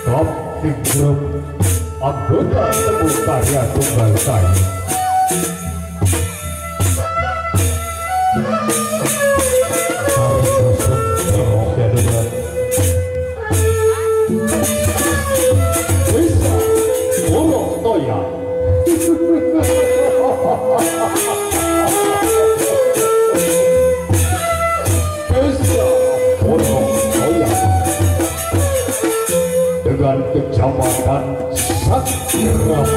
Top Group anggota Teguh Karya Tunggal Kayu. Dengan kecamatan Sakramaran.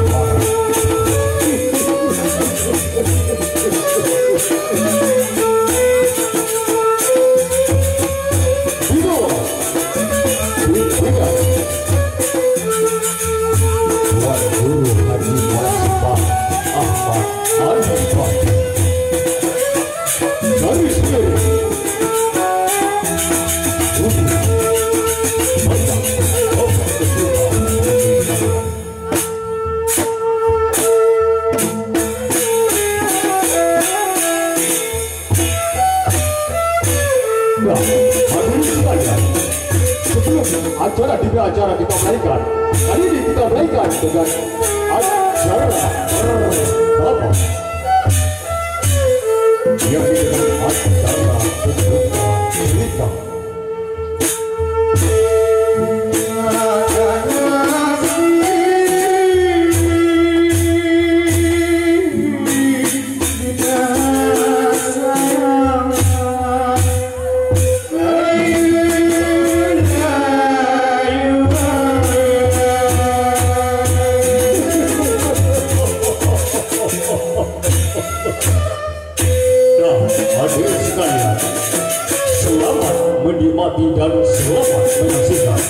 Tuan Guru Haji Wasifah Ahmad Alifah dari sendiri acara demi acara kita mainkan. Kali ini kita mainkan dengan acara apa? Yang dengan acara cerita. Hadirin sekalian, selamat menikmati dan selamat menyaksikan.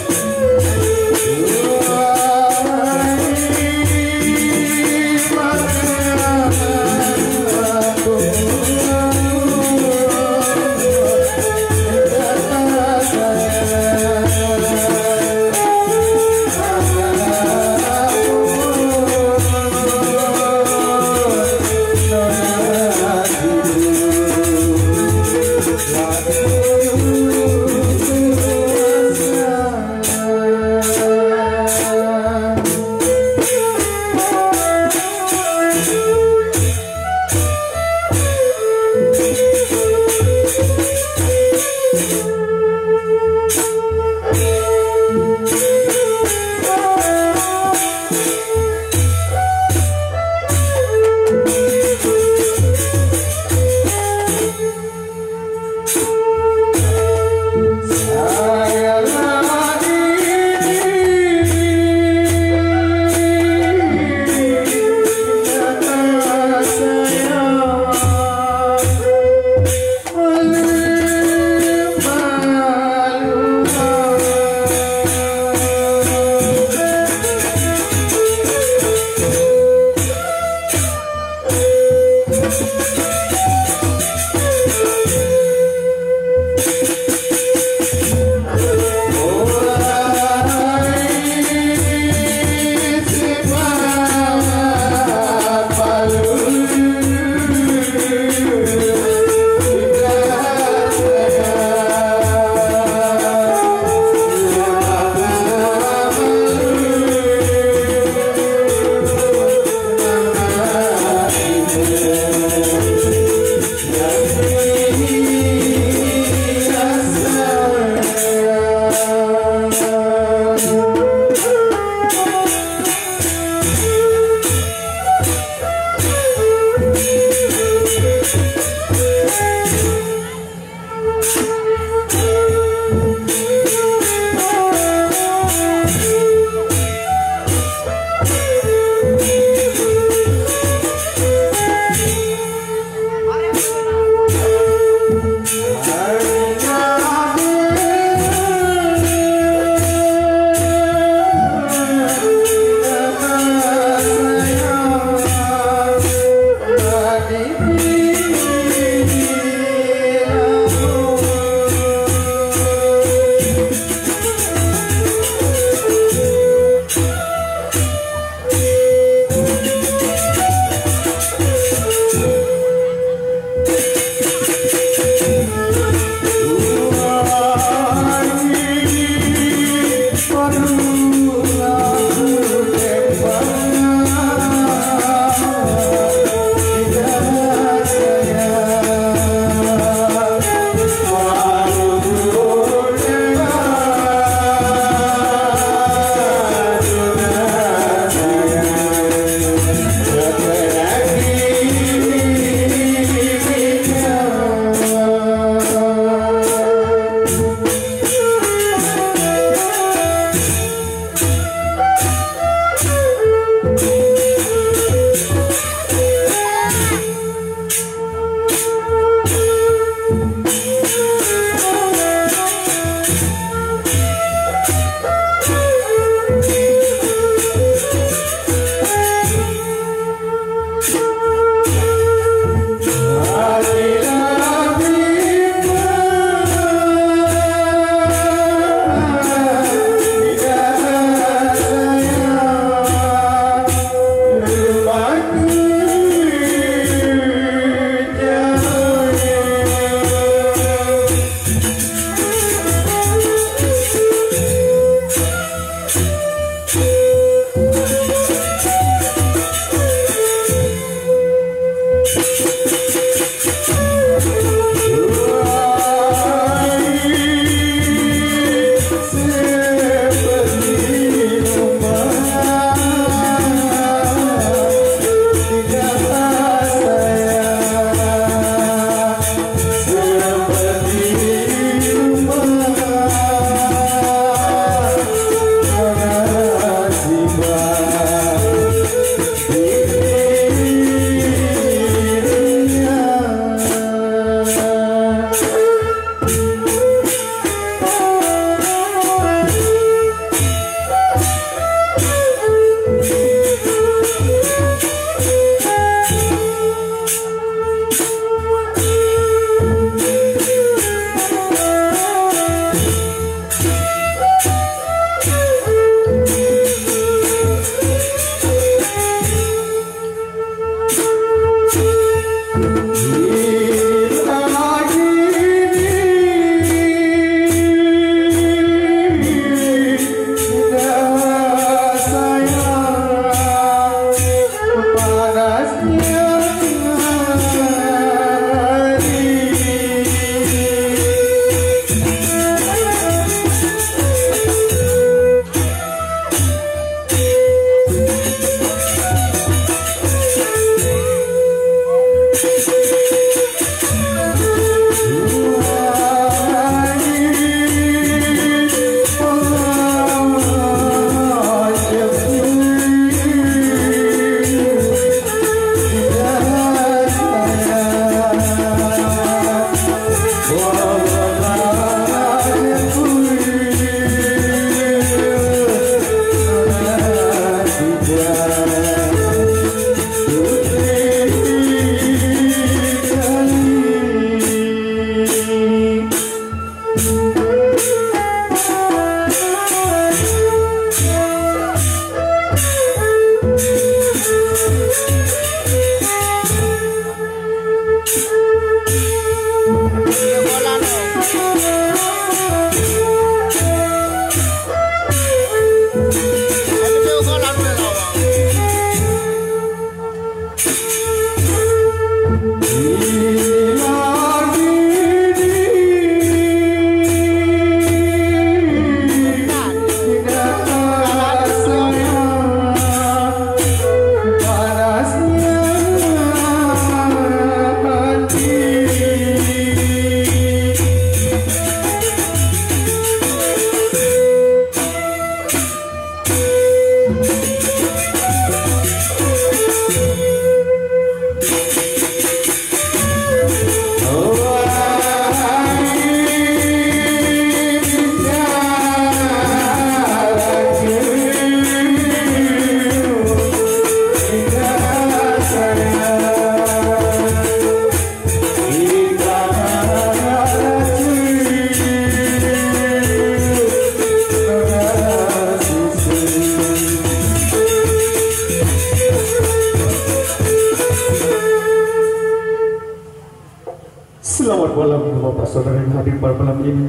malam Bapak Saudara yang hadir pada malam ini.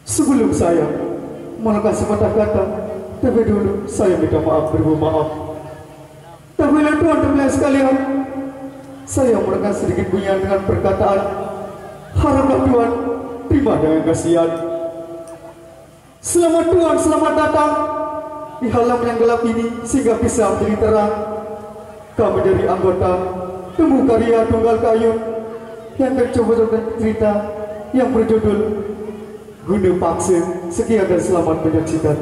Sebelum saya melakukan sepatah kata, terlebih dulu saya minta maaf, beribu maaf. Terlebih Tuhan sekalian, saya melakukan sedikit bunyian dengan perkataan. Haraplah Tuhan terima dengan kasihan. Selamat Tuhan, selamat datang di halaman yang gelap ini sehingga bisa menjadi terang. Kami dari anggota Temu Karya Tunggal Kayu yang mencoba dengan cerita yang berjudul Guna Paksa. Sekian dan selamat menyaksikan.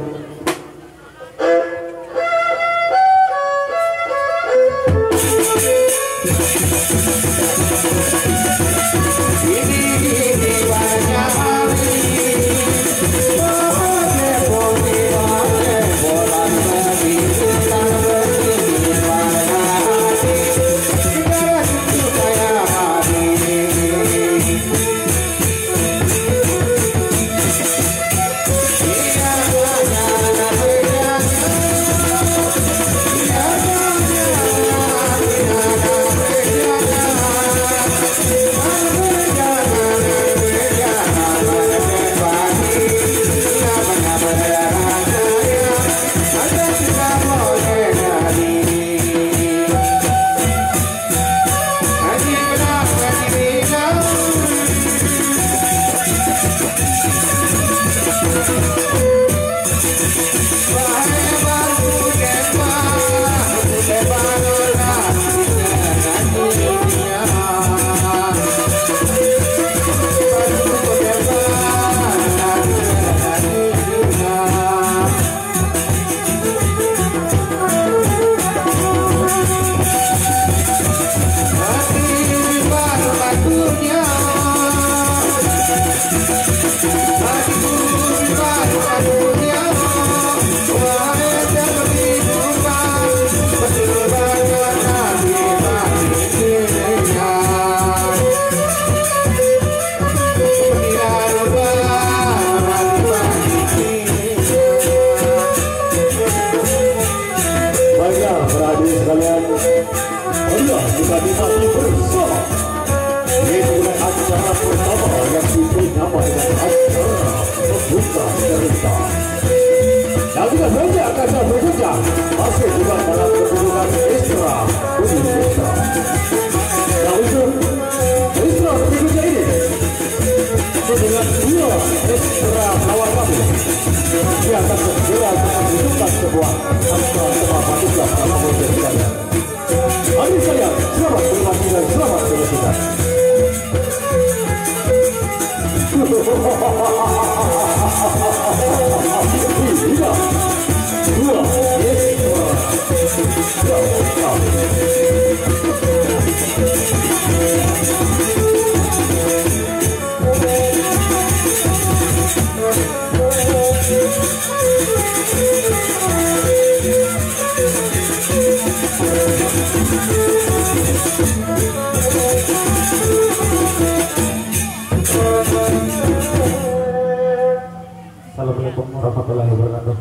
Assalamualaikum warahmatullahi wabarakatuh.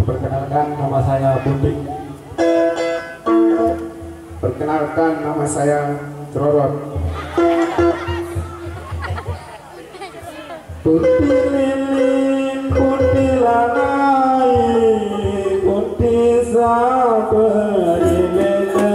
Perkenalkan nama saya Bundik. Perkenalkan nama saya Cerorot. Putih lilin, putih lanai, putih sabari leloka.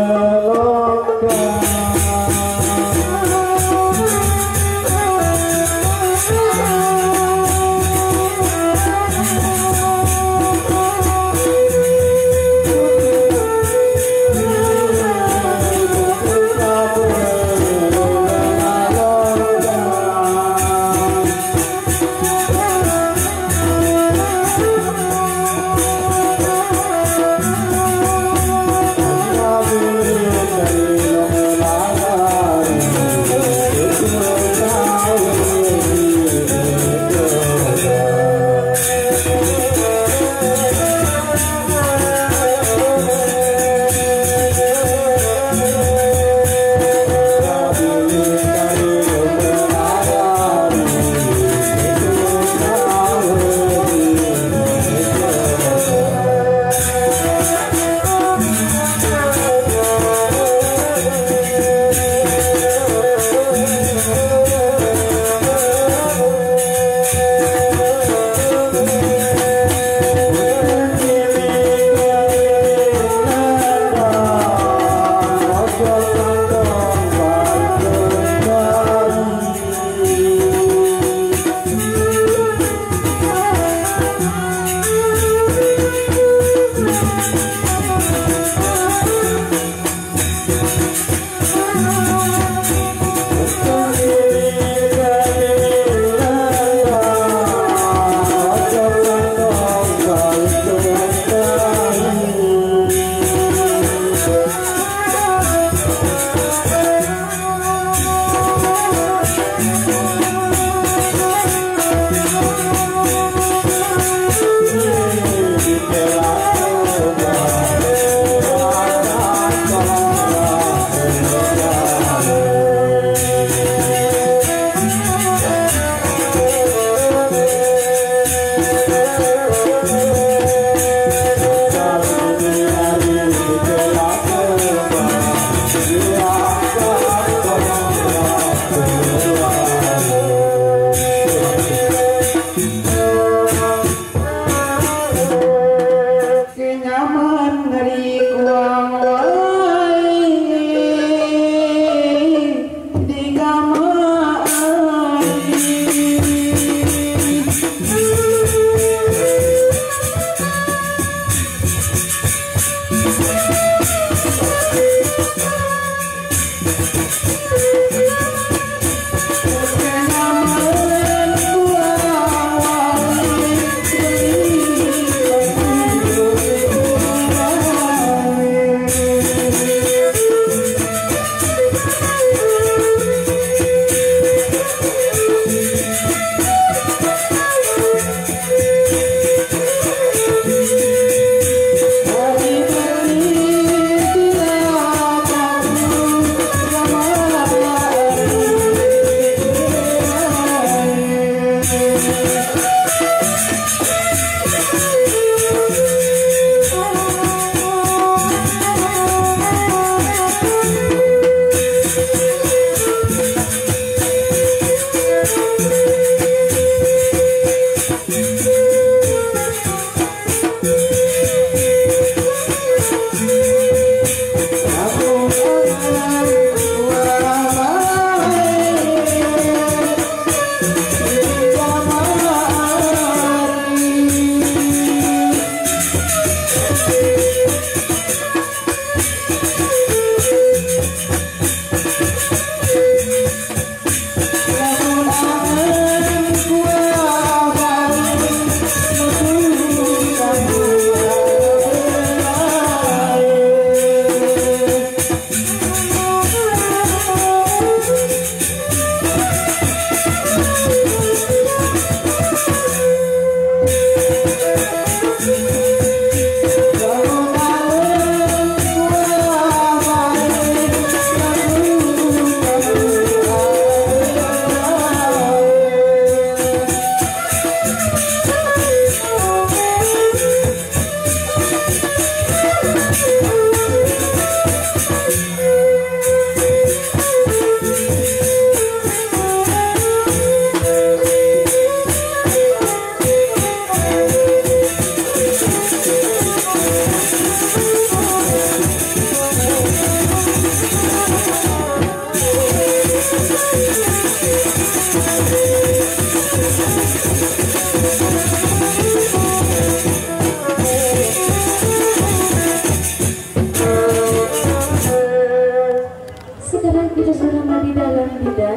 Sekarang kita bersama di dalam, Dinda.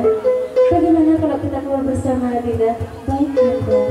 Bagaimana kalau kita keluar bersama, Dinda? Baik, Dinda.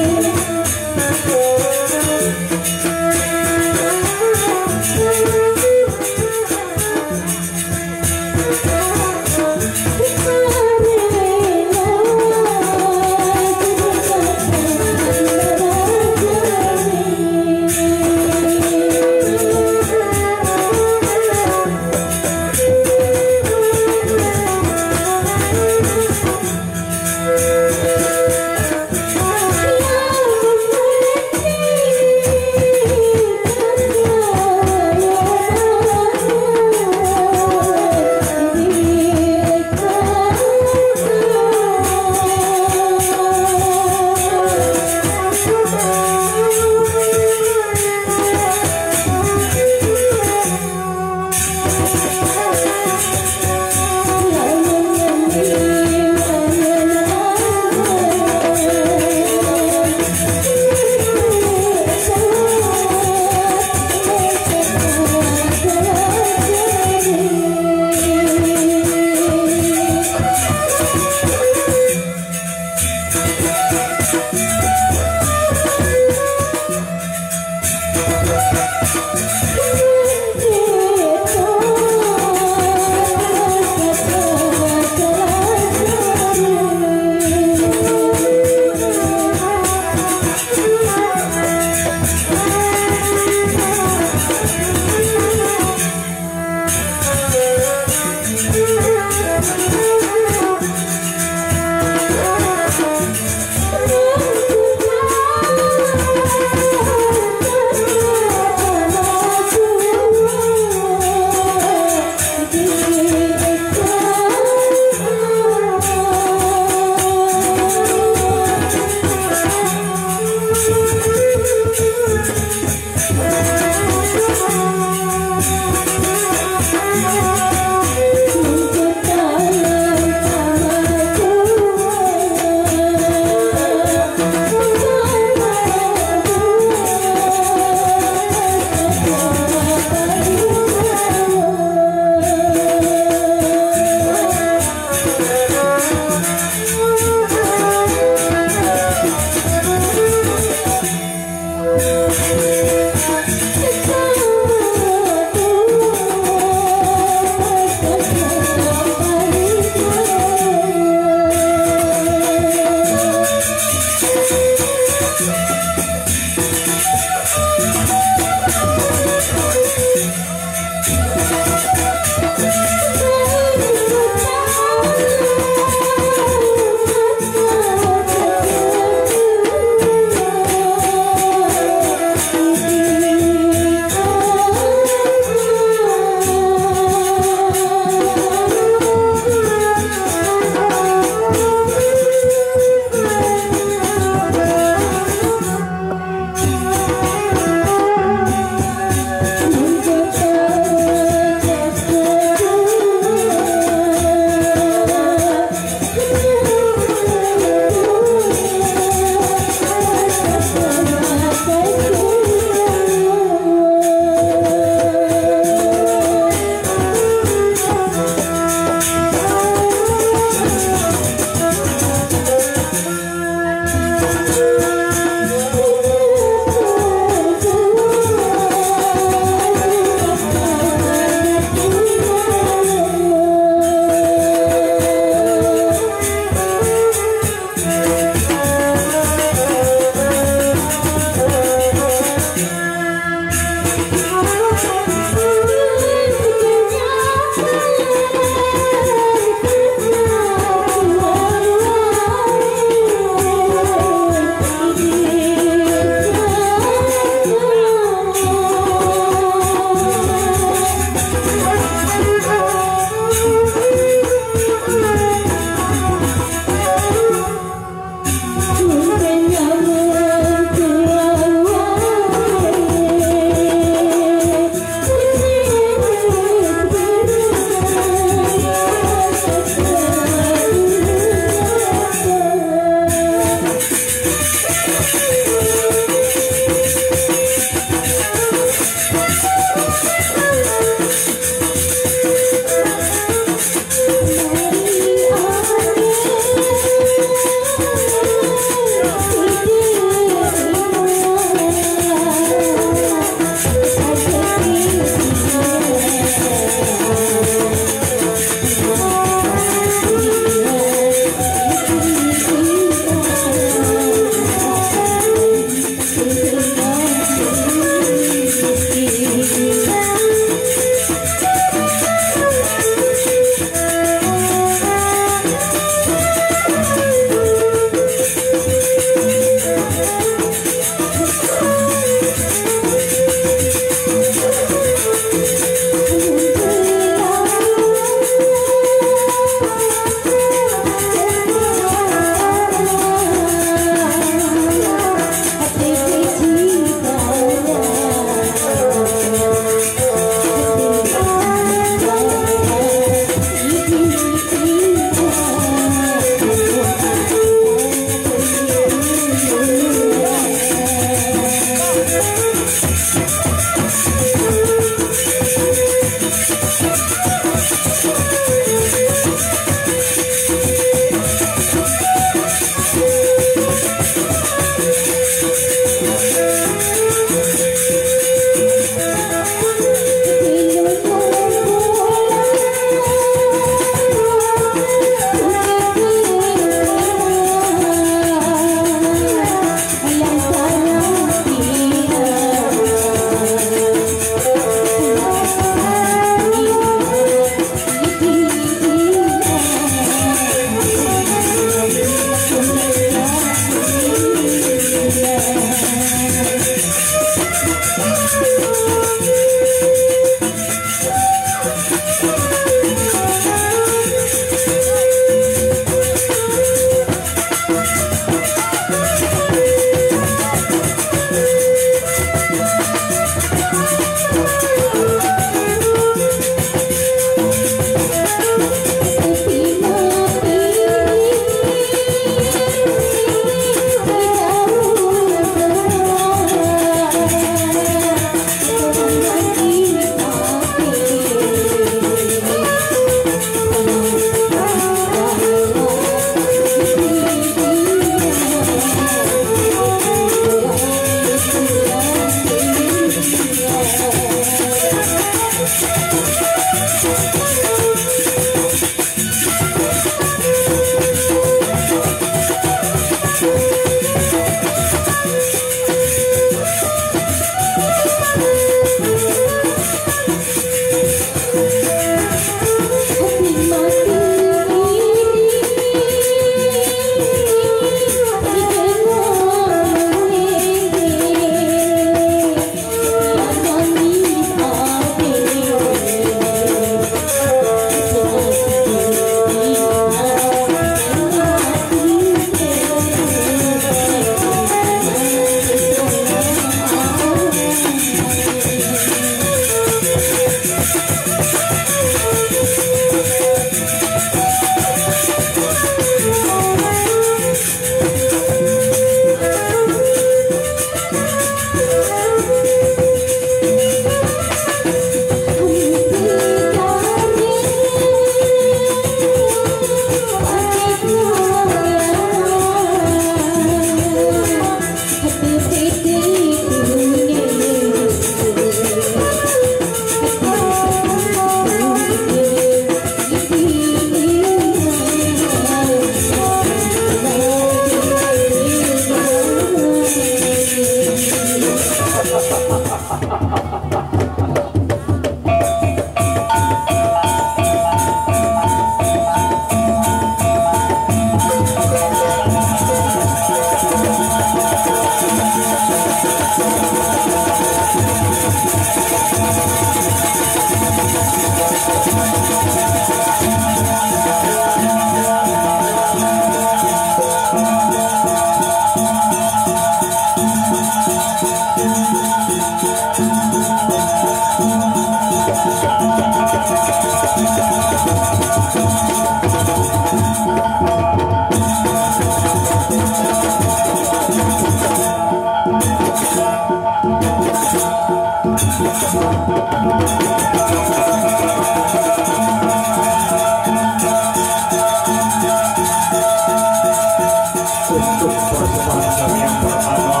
untuk persembahan yang pertama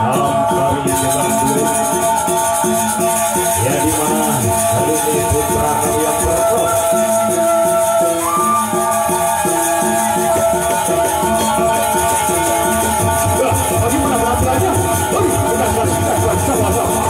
dalam kali jalan dulu ya dimana kali ini putra yang pertama bagaimana penampilannya? Kita sama-sama.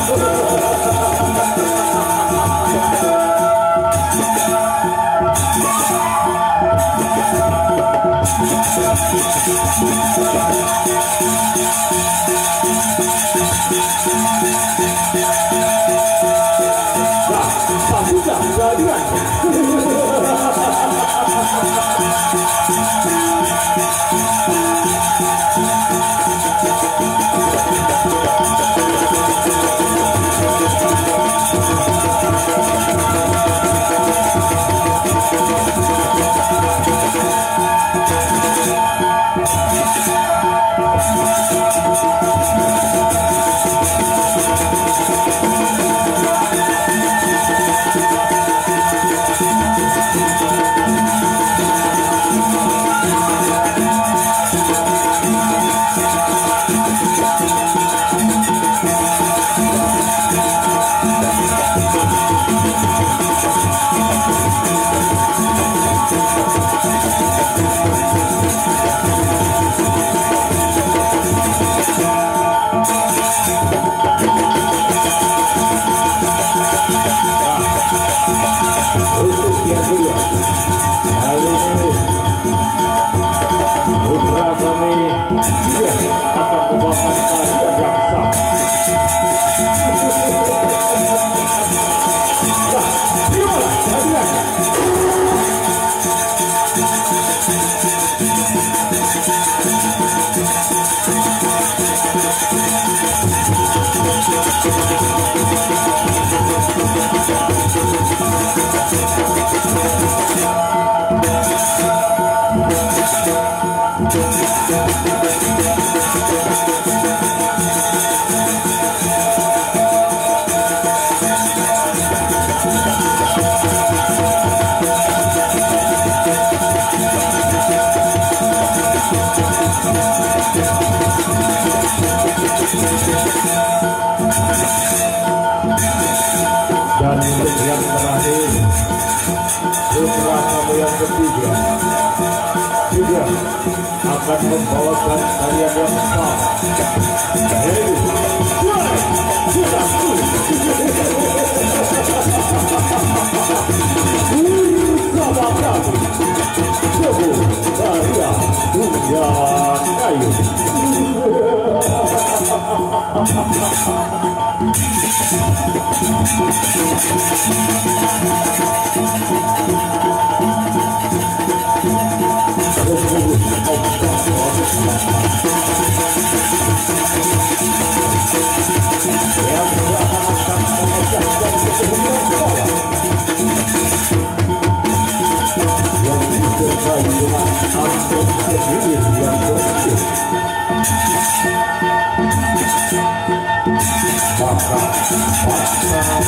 Dan untuk yang terakhir putra kamu yang ketiga juga akan membawakan tarian yang sama yaitu bersama kami Sebu Karya Dunia Kayu.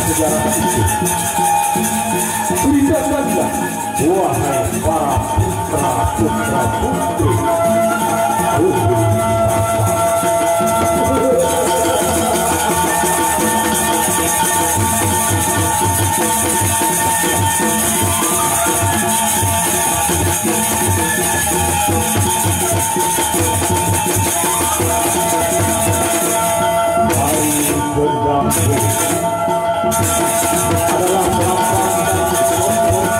Sejarah itu berikanlah wahai para putra putri adalah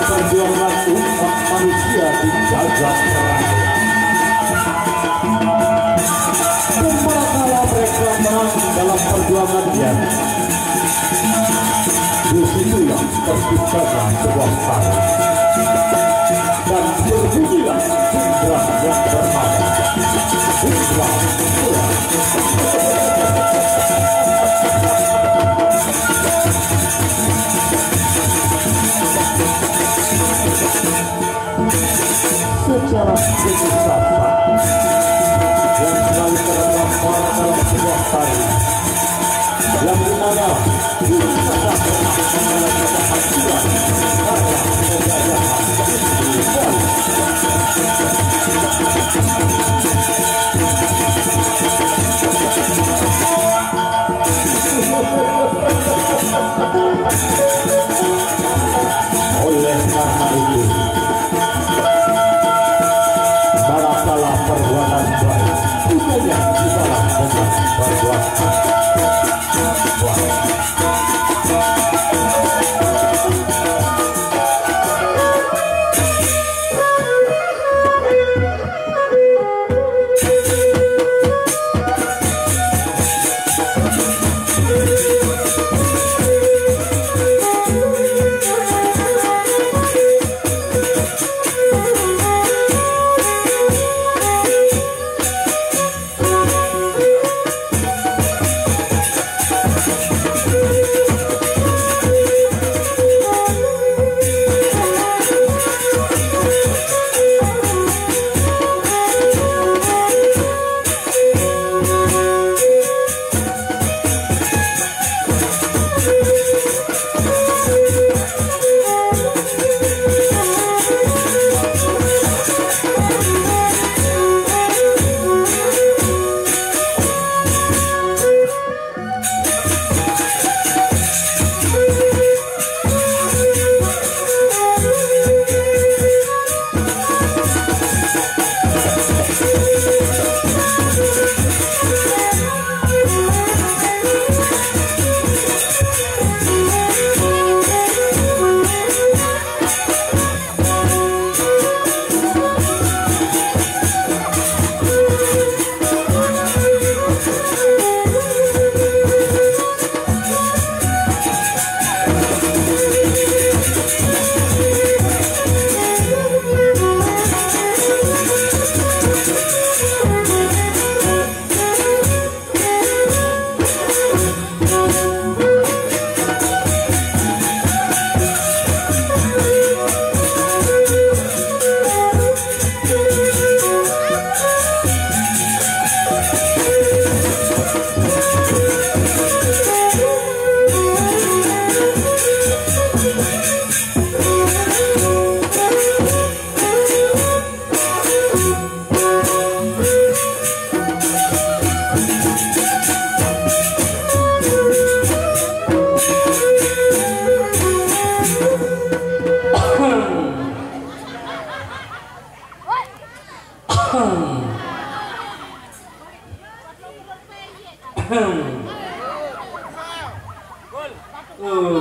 perjuangan umat manusia di jagat raya. Dan manakala mereka menang dalam perjuangannya, disitulah terciptalah sebuah karya dan berbunyilah indra yang bermata. Indra secara sesat yang selalu terdampar dalam sebuah tari yang dimana kita pernah kebahagiaan karena penjajahan hanya dibalas dengan perbuatan.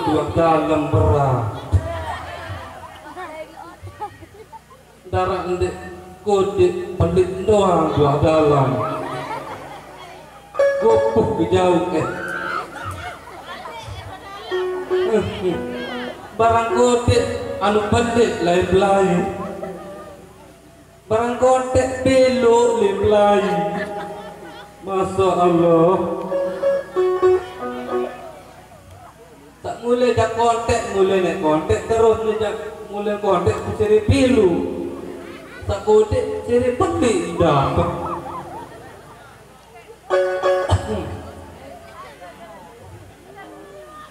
Dua dalam berat darah ndek kode pelit doang dua dalam gopuh jauh barang kode anu pelit lain barang kode belo lain Masya Allah tak mulai jak kontek mulai nek kontek terus mulai kontek cari pilu tak kontek cari peti dapat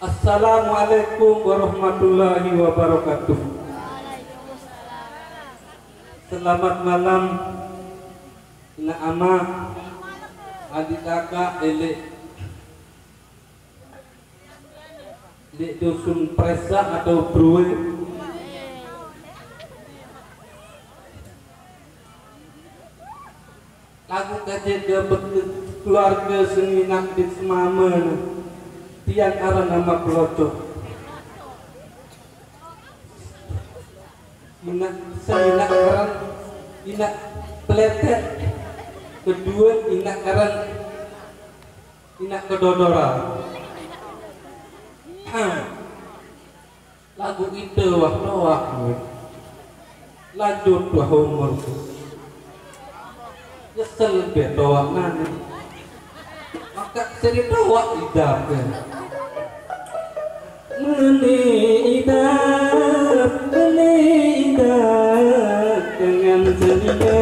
Assalamualaikum warahmatullahi wabarakatuh. Selamat malam nak ama adik kakak elek di dusun Presa atau Brue. Lagu kajian keluarga Senginak di Semamen tiang arah nama pelocok Senginak aran inak peletet kedua inak aran inak kedodora. Lagu itu wah lanjut wah umur nyesel betoak nani maka cerita wak idap menidap dengan seninya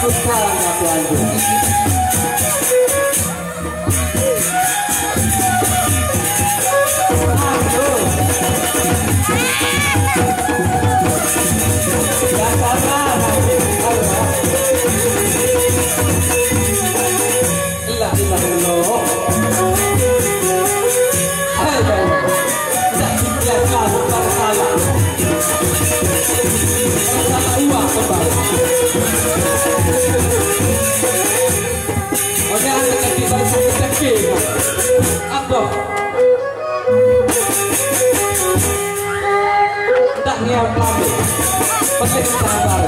Aku sangat lanjut. Tak niat lagi, pakai sabar.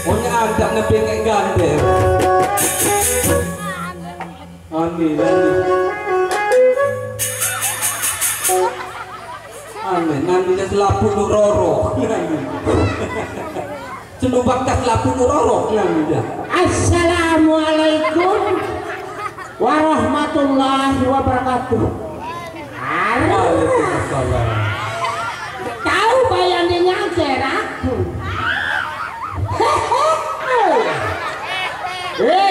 Punya anak nak pengen gandeng. Ani. Amin, nanti dia selapu nuroro. Cuma bakat selapu nuroro nanti dia. Assalamualaikum warahmatullahi wabarakatuh. Waalaikumsalam. Tahu bayannya aku.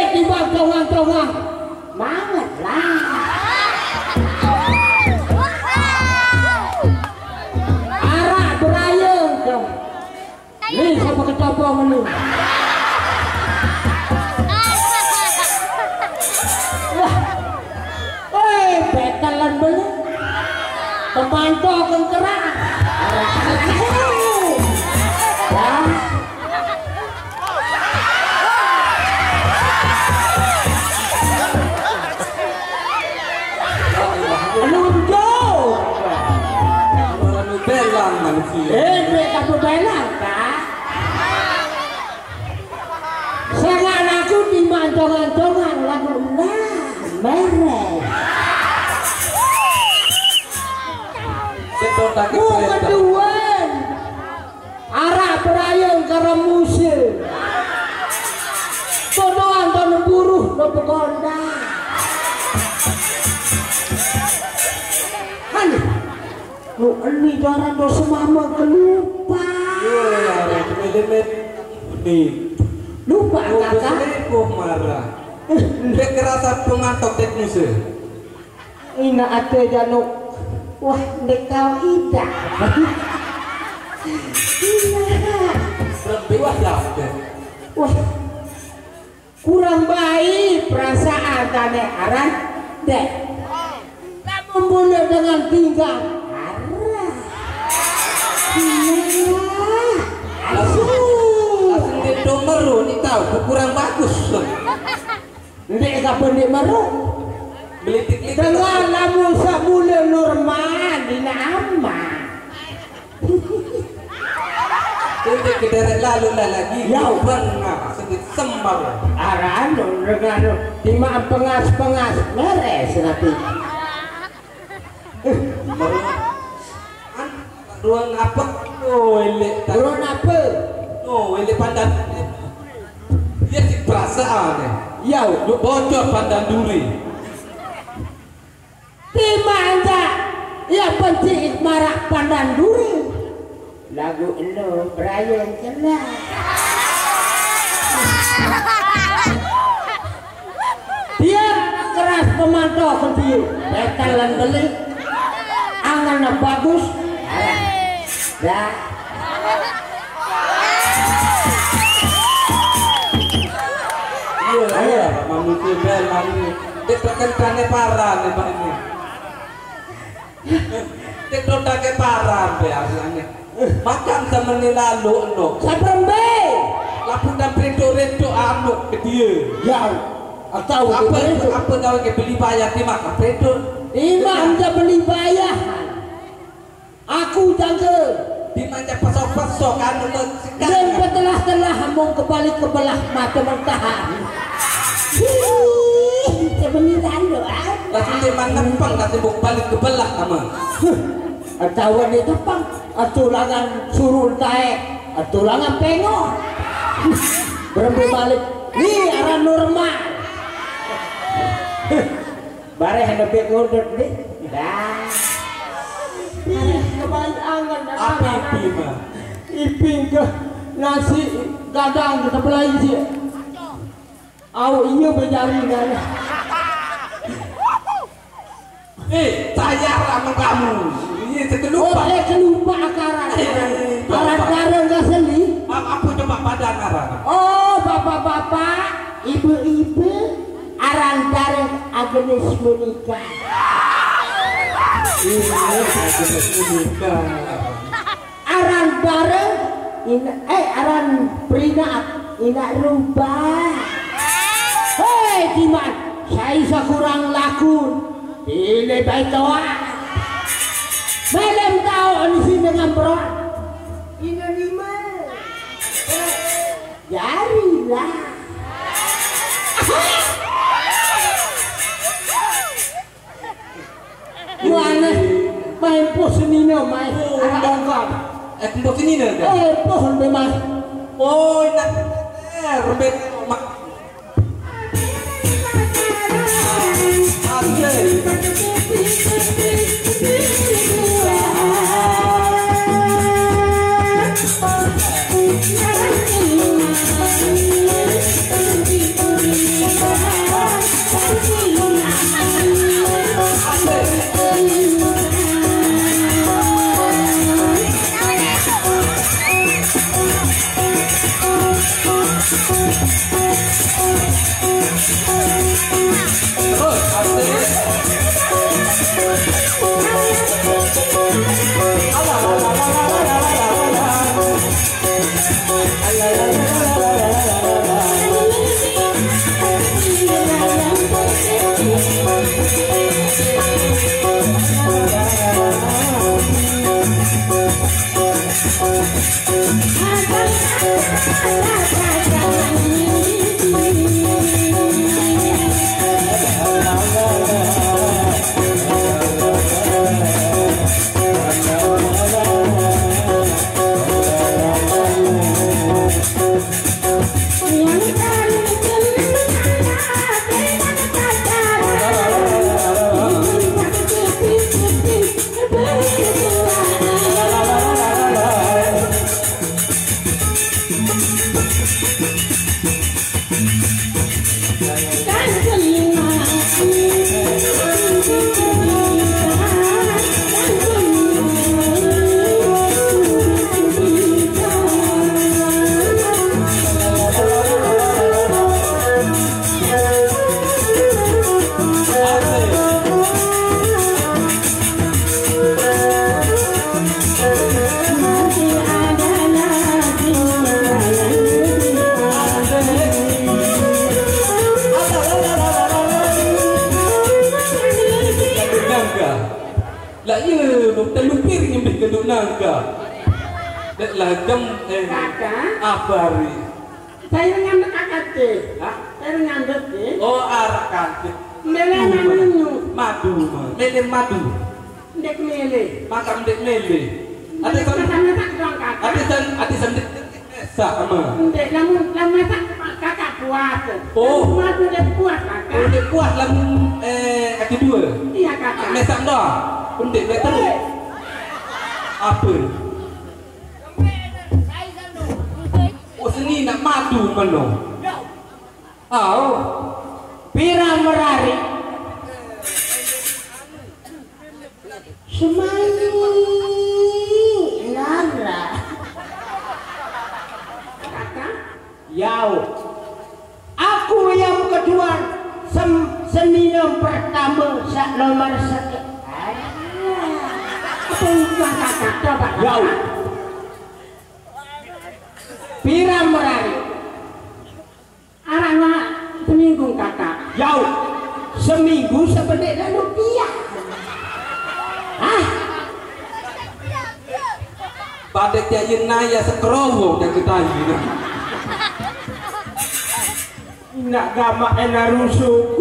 Tiba tongang-tongang. Mangat lah. Arak berayang kau. Ni siapa ketopong ni? Betalan beli. Pemantau kengkerak. Belang manusia. Mereka berbelang kak. Sangat aku dimantong-mantongan lagu merah. Keduan arah berayang ke musuh. Tonoan tono buruh no pegonda. Hani. Lu ini darah dosa mama kelupa. Lupa kakak. Kok marah. Dia kerasa pengantok dek musuh. Ina ate jano. Wah, dek kau ida. Lebih wajah deh. Wah, kurang baik perasaan kane aran dek. Kamu boleh dengan tinggal. Langsung dia domeru ni tahu kurang bagus. Ndek ka pendek meru. Belitik Dengan lamun sabule normal dina amma. Tidak kita lalu lagi. Ya benar sedikit sembal. Aran dengan timah pengas-pengas beres nanti. Ruang apa? Oh, elek. Ruang apa? Oh, elek pandan. Dia si perasaan ni. Ya, bocor pandan duri. timah anda. Ya penting marak pandan duri. Lagu elo berayang celah. Dia keras pemantau sendiri. Betalan beli. Angan bagus. Dah. Iya, manusia bel mami. Dia terkenal parah ni pak ini. Dia terkenal parah biasanya. Makan temen lalu endo. Sabrembe. Lapu dan predo anu ke dia. Ya. Atau Apa kau ke beli bayar di makan predo? Imam dah beli bayar. Aku jaga. Di mana pasok-pasok anu Dan sekarang. telah hamung kembali ke belah mata mentahan. Sebenarnya doa. Tapi di mana pang kasih buk balik ke belah sama. Atau wanita pang atulangan surul tae, atulangan pengok. Berembe balik, ni arah normal. Bare hendak ngudut ni, dah. Kebanyakan Apa ipi mah? iping ke nasi gadang kita belai sih. Awak iya berjari kan? Saya sama kamu. Ini terkelupa. Oh, kelupa akaran. Akaran nggak seli. Aku coba pada akaran. Oh, bapak-bapak, ibu-ibu, aran bareng Agnes Monica. Aran bareng aran Prina ina rubah. Hei, Diman, saya kurang lakun. Ini baik toa. Malam tahu di sini dengan bro. Ini lima. Jarilah. Mana main pos ni no main dongkap. Pos ini dah. Pos memang. Oh, nak rebet mak. Lah ya, terlupir yang berkeduk naga. Dek lagam Kakak? apa hari? Saya ngambil kakak teh. Hah? Saya ngambil teh. Oh, arak kantik. Mele manu. Madu, mele madu. Dek mele. Makam dek mele. Ada kan? Sama tak dong kakak. Ada dek sama. Dek lama tak kakak puas. Oh. Madu dek puas kakak. Oh, dek kuat lamu kaki dua. Iya kakak. Mesak dah. Pendek dia terus. Apa? Oh, seni nak madu mana? Oh, Pira merari. Semai Nara. Kakak? Yau. Aku yang kedua seni yang pertama sak nomor satu. Tunggang kakak coba. Yau. Pira merari. Arana seminggu kakak. Yau. Seminggu sebenarnya rupiah. Hah? pada tiada naya sekerowo yang kita ini. Nak gamak enak rusuk.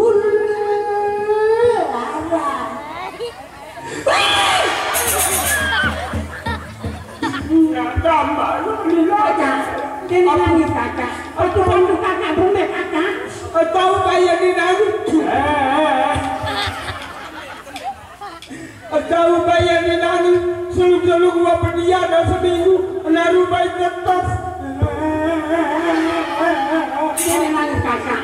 Kakak, ini nangis kakak. Aku bantu kakak, bumi kakak. Tahu kayak di nangis. Tahu kayak di nangis. Seluk-seluk gua penjara seminggu. Naruh baik kertas. Ini nangis kakak.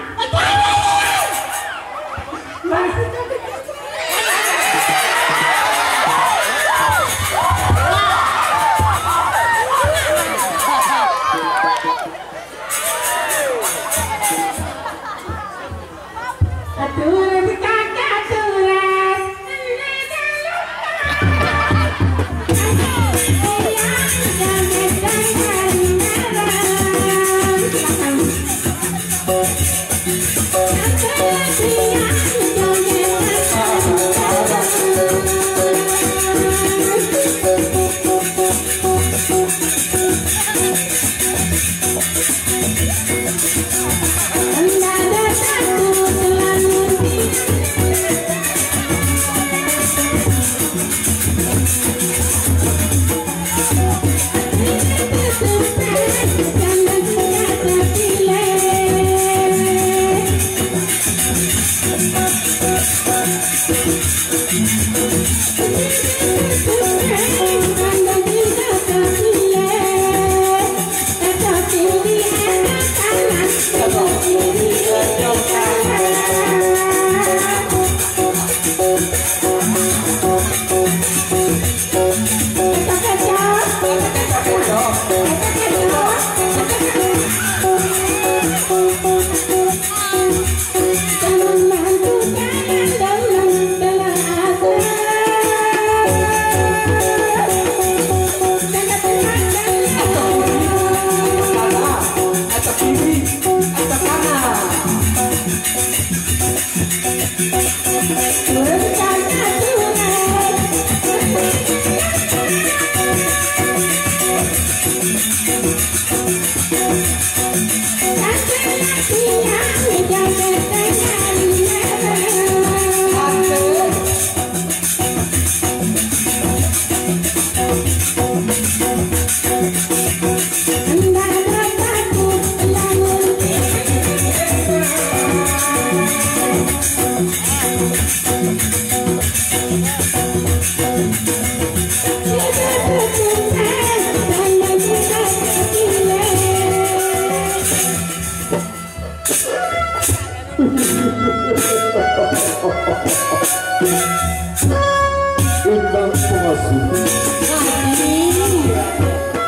Undang pengasuh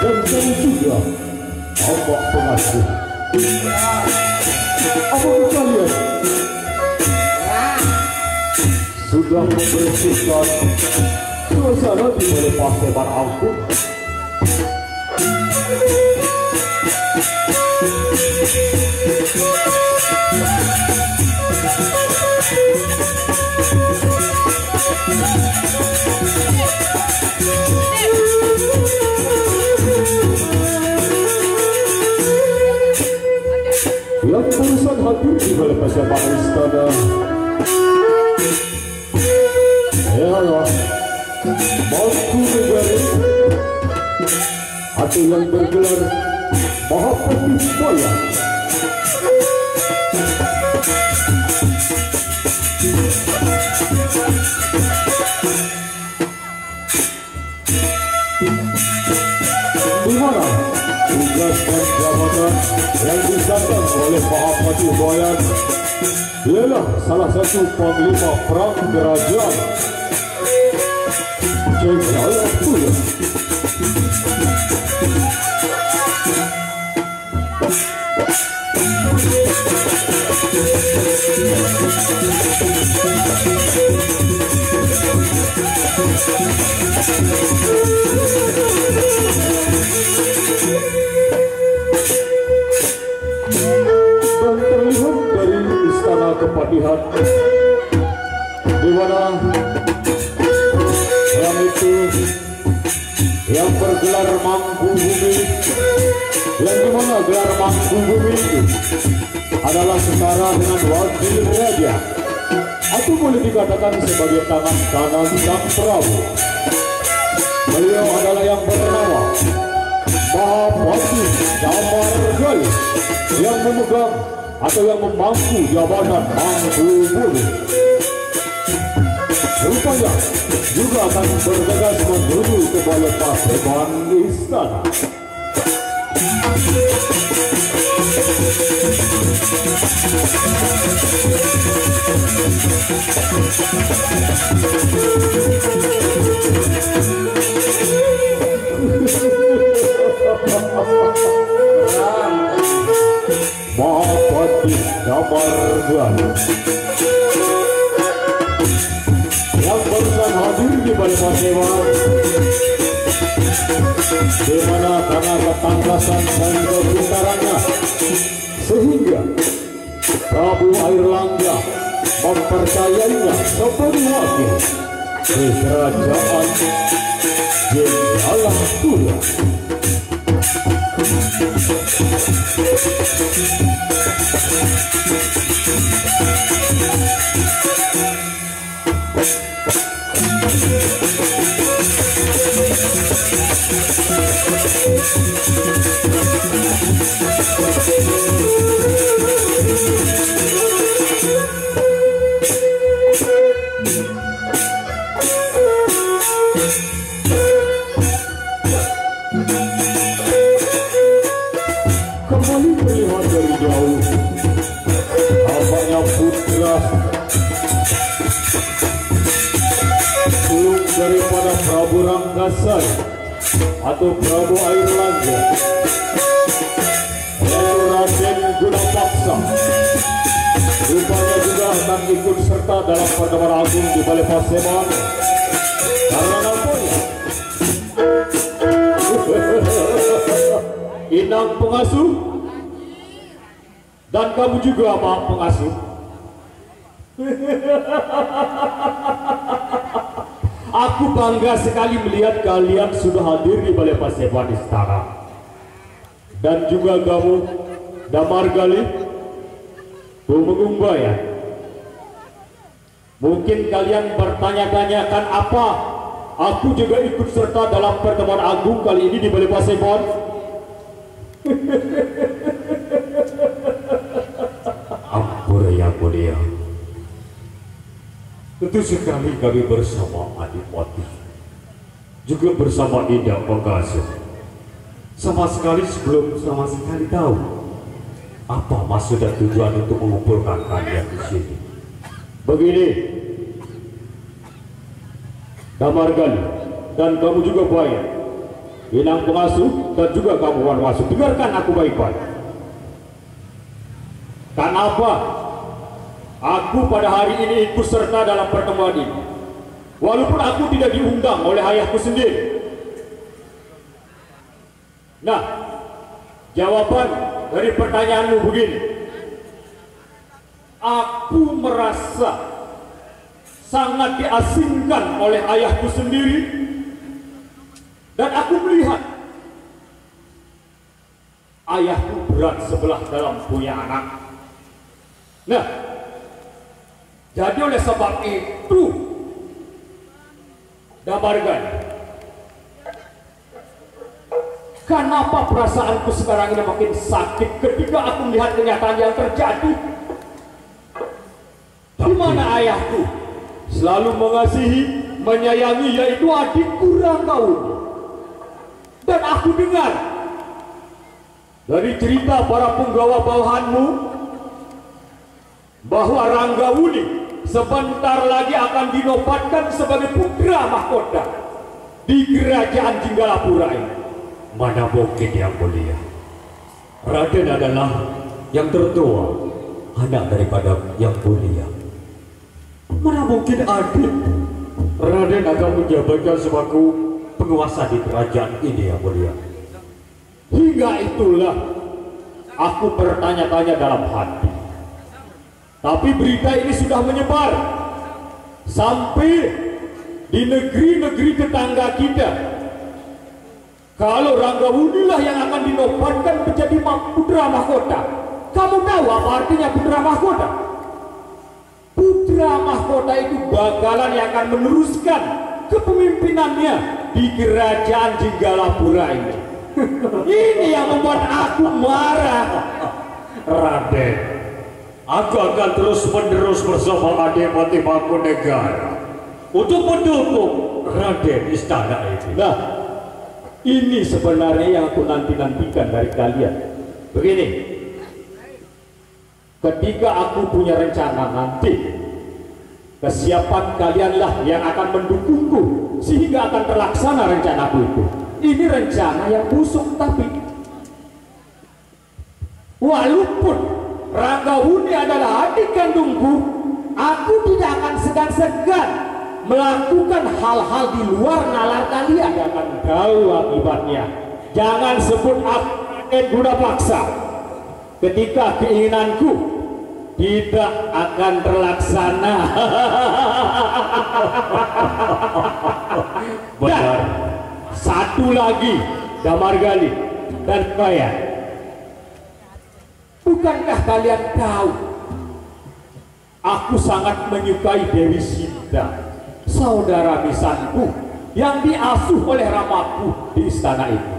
dan kau juga ombak pengasuh. Apakah kalian sudah membersihkan suasana di balik paseban Ampun? Yang barusan hadir di balik paseban istana, ialah Mangku Negara atau yang bergelar Mahapati Bayan. Di mana tugas dan jabatan yang disandang oleh Mahapati Bayan ialah salah satu panglima perang kerajaan Jayapura. Dan terlihat dari istana Kepatihan di mana yang itu yang bergelar Mangku Bumi, yang dimana gelar Mangku Bumi itu adalah setara dengan wakil raja atau boleh dikatakan sebagai tangan kanan Sang Prabu. Beliau adalah yang bernama yang memegang atau yang memangku jabatan Mangku Bumi. Rupanya juga akan bergegas menuju ke balai paseban istana. Mahapati Damargan yang barusan hadir di balai paseban, di mana karena ketangkasan dan kepintarannya sehingga Prabu Airlangga mempercayainya sebagai wakil di kerajaan Jenggala-Pura. Kembali melihat dari jauh tampaknya putra sulung daripada Prabu Ranggasari atau Prabu Airlangga, yaitu Raden Gunapaksa, rupanya juga akan ikut serta dalam pertemuan agung di balai paseban. Karena namanya Inang pengasuh, dan kamu juga Mak pengasuh. Aku bangga sekali melihat kalian sudah hadir di balai paseban istana. Dan juga kamu Damargali, Tumengumbayan. Mungkin kalian bertanya-tanyakan apa aku juga ikut serta dalam pertemuan agung kali ini di balai paseban. Ampura yang mulia, tentu sekali kami bersama Adipati, juga bersama Indah Pengasuh, sama sekali tahu apa maksud dan tujuan untuk mengumpulkan kalian di sini. Begini, Damargali, dan kamu juga Bayan, Inang Pengasuh, dan juga kamu Wanwasu, dengarkan aku baik-baik. Kenapa aku pada hari ini ikut serta dalam pertemuan ini, walaupun aku tidak diundang oleh ayahku sendiri? Nah, jawaban dari pertanyaanmu begini. Aku merasa sangat diasingkan oleh ayahku sendiri, dan aku melihat ayahku berat sebelah dalam punya anak. Nah, jadi oleh sebab itu, Damargan, kenapa perasaanku sekarang ini makin sakit ketika aku melihat kenyataan yang terjadi? Di mana ayahku selalu mengasihi, menyayangi, yaitu adikku Ranggauni. Dan aku dengar dari cerita para penggawa bawahanmu bahwa Ranggauni sebentar lagi akan dinobatkan sebagai putra mahkota di kerajaan Jenggala-Pura ini. Mana mungkin yang mulia, Raden adalah yang tertua, anak daripada yang mulia. Mana mungkin adik Raden akan menjabatkan sebagai penguasa di kerajaan ini yang mulia. Hingga itulah aku bertanya-tanya dalam hati. Tapi berita ini sudah menyebar sampai di negeri-negeri tetangga kita. Kalau Ranggauni lah yang akan dinobatkan menjadi putra mahkota. Kamu tahu apa artinya putra mahkota? Putra mahkota itu bakalan yang akan meneruskan kepemimpinannya di kerajaan Jenggala-Pura ini. Ini yang membuat aku marah. Raden, aku akan terus-menerus bersama Adipati Mangkunegara untuk mendukung Raden istana ini. Nah, ini sebenarnya yang aku nanti-nantikan dari kalian. Begini, ketika aku punya rencana nanti, kesiapan kalianlah yang akan mendukungku sehingga akan terlaksana rencanaku itu. Ini rencana yang busuk, tapi walaupun Ranggawuni adalah adik kandungku, aku tidak akan segan-segan melakukan hal-hal di luar nalar kalian. Jangan tahu akibatnya. Jangan sebut aku Raden guna paksa ketika keinginanku tidak akan terlaksana. Benar. Satu lagi, Damargali dan kalian, bukankah kalian tahu aku sangat menyukai Dewi Sinta, saudara bisanku yang diasuh oleh Ramaku di istana itu.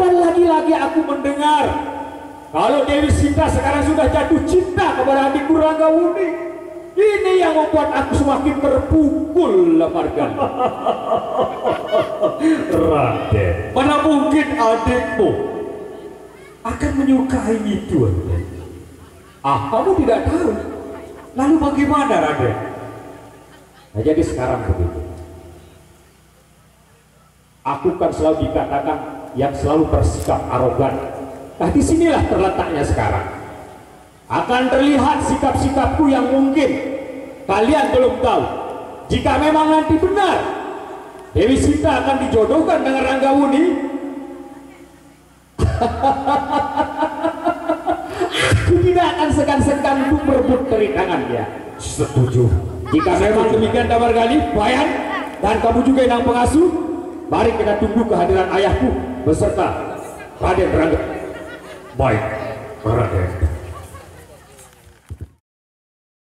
Dan lagi-lagi aku mendengar kalau Dewi Sinta sekarang sudah jatuh cinta kepada adikku Ranggawuni. Ini yang membuat aku semakin terpukul, Margan. Raden, mana mungkin adikmu akan menyukai itu? Kamu tidak tahu. Lalu bagaimana, Raden? Nah, jadi sekarang begitu. Aku kan selalu dikatakan yang selalu bersikap arogan. Nah, disinilah terletaknya sekarang. Akan terlihat sikap-sikapku yang mungkin kalian belum tahu. Jika memang nanti benar Dewi Sinta akan dijodohkan dengan Ranggawuni, aku tidak akan segan-segan untuk merebut dari tangannya. Setuju. Jika memang demikian, Damargali, Bayan, dan kamu juga yang pengasuh, mari kita tunggu kehadiran ayahku beserta Raden Rangga. Baik, Raden.